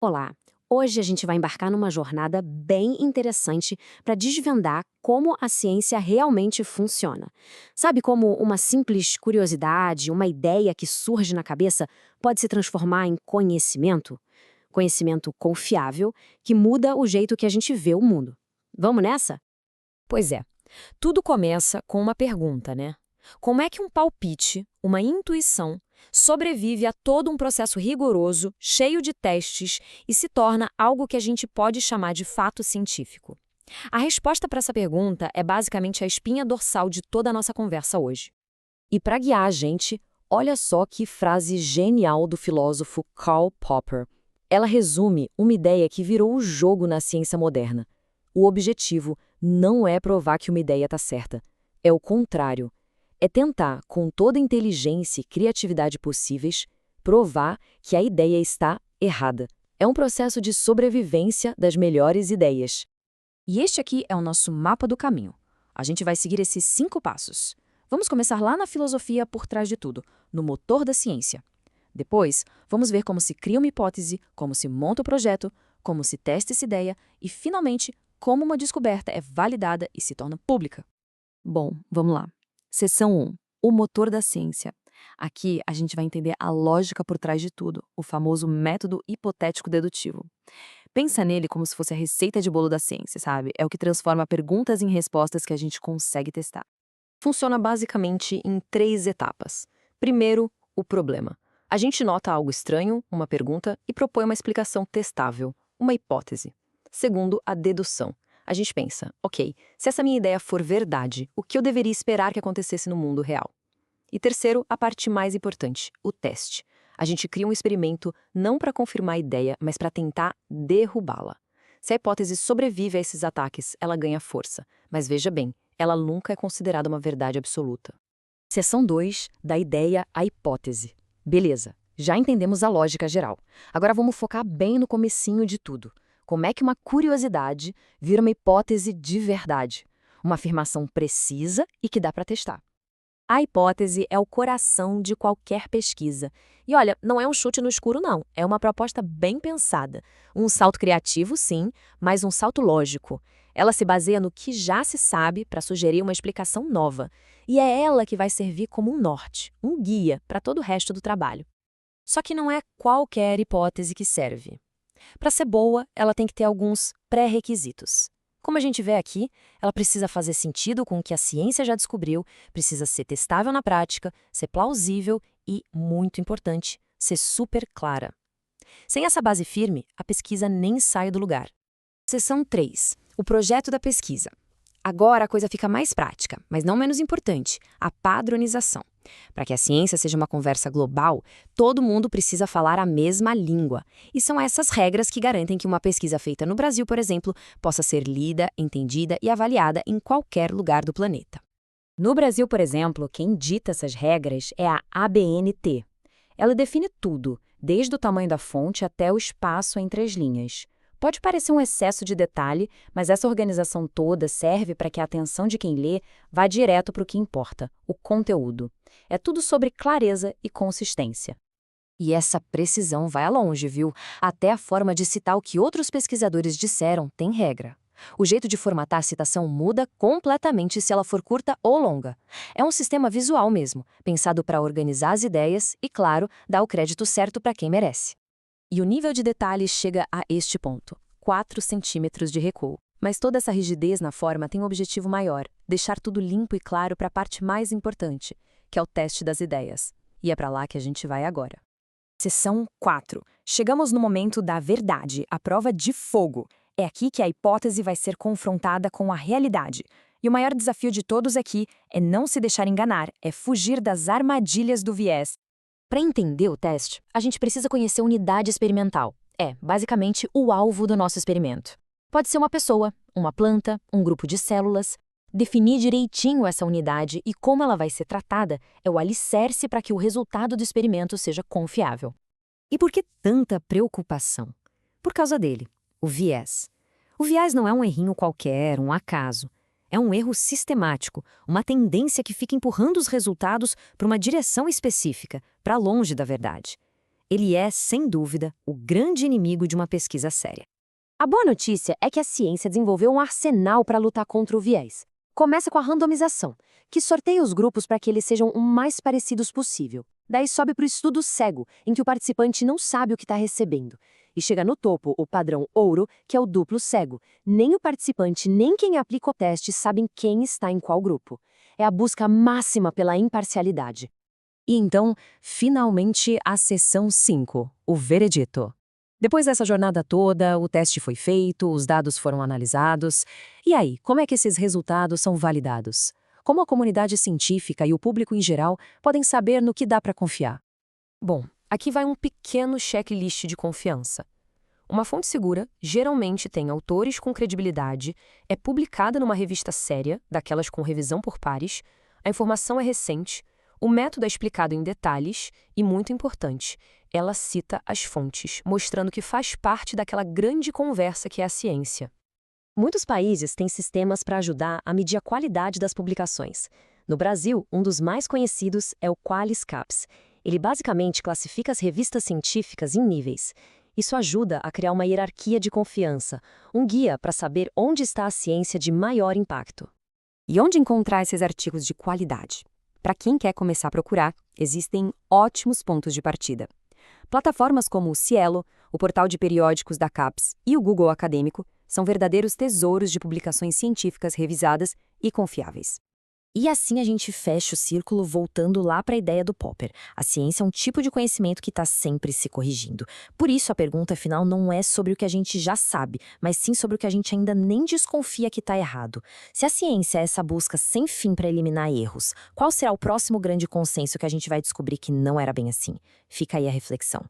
Olá! Hoje a gente vai embarcar numa jornada bem interessante para desvendar como a ciência realmente funciona. Sabe como uma simples curiosidade, uma ideia que surge na cabeça pode se transformar em conhecimento? Conhecimento confiável que muda o jeito que a gente vê o mundo. Vamos nessa? Pois é, tudo começa com uma pergunta, né? Como é que um palpite, uma intuição, sobrevive a todo um processo rigoroso, cheio de testes e se torna algo que a gente pode chamar de fato científico? A resposta para essa pergunta é basicamente a espinha dorsal de toda a nossa conversa hoje. E para guiar a gente, olha só que frase genial do filósofo Karl Popper. Ela resume uma ideia que virou o jogo na ciência moderna. O objetivo não é provar que uma ideia está certa. É o contrário. É tentar, com toda a inteligência e criatividade possíveis, provar que a ideia está errada. É um processo de sobrevivência das melhores ideias. E este aqui é o nosso mapa do caminho. A gente vai seguir esses 5 passos. Vamos começar lá na filosofia por trás de tudo, no motor da ciência. Depois, vamos ver como se cria uma hipótese, como se monta o projeto, como se testa essa ideia e, finalmente, como uma descoberta é validada e se torna pública. Bom, vamos lá. Seção 1. O motor da ciência. Aqui a gente vai entender a lógica por trás de tudo, o famoso método hipotético dedutivo. Pensa nele como se fosse a receita de bolo da ciência, sabe? É o que transforma perguntas em respostas que a gente consegue testar. Funciona basicamente em 3 etapas. Primeiro, o problema. A gente nota algo estranho, uma pergunta, e propõe uma explicação testável, uma hipótese. Segundo, a dedução. A gente pensa, ok, se essa minha ideia for verdade, o que eu deveria esperar que acontecesse no mundo real? E terceiro, a parte mais importante, o teste. A gente cria um experimento não para confirmar a ideia, mas para tentar derrubá-la. Se a hipótese sobrevive a esses ataques, ela ganha força. Mas veja bem, ela nunca é considerada uma verdade absoluta. Seção 2, da ideia à hipótese. Beleza, já entendemos a lógica geral. Agora vamos focar bem no comecinho de tudo. Como é que uma curiosidade vira uma hipótese de verdade? Uma afirmação precisa e que dá para testar. A hipótese é o coração de qualquer pesquisa. E olha, não é um chute no escuro, não. É uma proposta bem pensada. Um salto criativo, sim, mas um salto lógico. Ela se baseia no que já se sabe para sugerir uma explicação nova. E é ela que vai servir como um norte, um guia para todo o resto do trabalho. Só que não é qualquer hipótese que serve. Para ser boa, ela tem que ter alguns pré-requisitos. Como a gente vê aqui, ela precisa fazer sentido com o que a ciência já descobriu, precisa ser testável na prática, ser plausível e, muito importante, ser super clara. Sem essa base firme, a pesquisa nem sai do lugar. Seção 3. O projeto da pesquisa. Agora a coisa fica mais prática, mas não menos importante, a padronização. Para que a ciência seja uma conversa global, todo mundo precisa falar a mesma língua. E são essas regras que garantem que uma pesquisa feita no Brasil, por exemplo, possa ser lida, entendida e avaliada em qualquer lugar do planeta. No Brasil, por exemplo, quem dita essas regras é a ABNT. Ela define tudo, desde o tamanho da fonte até o espaço entre as linhas. Pode parecer um excesso de detalhe, mas essa organização toda serve para que a atenção de quem lê vá direto para o que importa, o conteúdo. É tudo sobre clareza e consistência. E essa precisão vai longe, viu? Até a forma de citar o que outros pesquisadores disseram tem regra. O jeito de formatar a citação muda completamente se ela for curta ou longa. É um sistema visual mesmo, pensado para organizar as ideias e, claro, dar o crédito certo para quem merece. E o nível de detalhe chega a este ponto, 4 centímetros de recuo. Mas toda essa rigidez na forma tem um objetivo maior, deixar tudo limpo e claro para a parte mais importante, que é o teste das ideias. E é para lá que a gente vai agora. Seção 4. Chegamos no momento da verdade, a prova de fogo. É aqui que a hipótese vai ser confrontada com a realidade. E o maior desafio de todos aqui é não se deixar enganar, é fugir das armadilhas do viés. Para entender o teste, a gente precisa conhecer a unidade experimental. É, basicamente, o alvo do nosso experimento. Pode ser uma pessoa, uma planta, um grupo de células. Definir direitinho essa unidade e como ela vai ser tratada é o alicerce para que o resultado do experimento seja confiável. E por que tanta preocupação? Por causa dele, o viés. O viés não é um errinho qualquer, um acaso. É um erro sistemático, uma tendência que fica empurrando os resultados para uma direção específica, para longe da verdade. Ele é, sem dúvida, o grande inimigo de uma pesquisa séria. A boa notícia é que a ciência desenvolveu um arsenal para lutar contra o viés. Começa com a randomização, que sorteia os grupos para que eles sejam o mais parecidos possível. Daí sobe para o estudo cego, em que o participante não sabe o que está recebendo. E chega no topo o padrão ouro, que é o duplo cego. Nem o participante, nem quem aplica o teste sabem quem está em qual grupo. É a busca máxima pela imparcialidade. E então, finalmente, a sessão 5, o veredito. Depois dessa jornada toda, o teste foi feito, os dados foram analisados. E aí, como é que esses resultados são validados? Como a comunidade científica e o público em geral podem saber no que dá para confiar? Bom, aqui vai um pequeno checklist de confiança. Uma fonte segura geralmente tem autores com credibilidade, é publicada numa revista séria, daquelas com revisão por pares, a informação é recente, o método é explicado em detalhes e, muito importante, ela cita as fontes, mostrando que faz parte daquela grande conversa que é a ciência. Muitos países têm sistemas para ajudar a medir a qualidade das publicações. No Brasil, um dos mais conhecidos é o QualisCaps. Ele basicamente classifica as revistas científicas em níveis. Isso ajuda a criar uma hierarquia de confiança, um guia para saber onde está a ciência de maior impacto. E onde encontrar esses artigos de qualidade? Para quem quer começar a procurar, existem ótimos pontos de partida. Plataformas como o Cielo, o portal de periódicos da CAPES e o Google Acadêmico são verdadeiros tesouros de publicações científicas revisadas e confiáveis. E assim a gente fecha o círculo voltando lá para a ideia do Popper. A ciência é um tipo de conhecimento que está sempre se corrigindo. Por isso a pergunta final não é sobre o que a gente já sabe, mas sim sobre o que a gente ainda nem desconfia que está errado. Se a ciência é essa busca sem fim para eliminar erros, qual será o próximo grande consenso que a gente vai descobrir que não era bem assim? Fica aí a reflexão.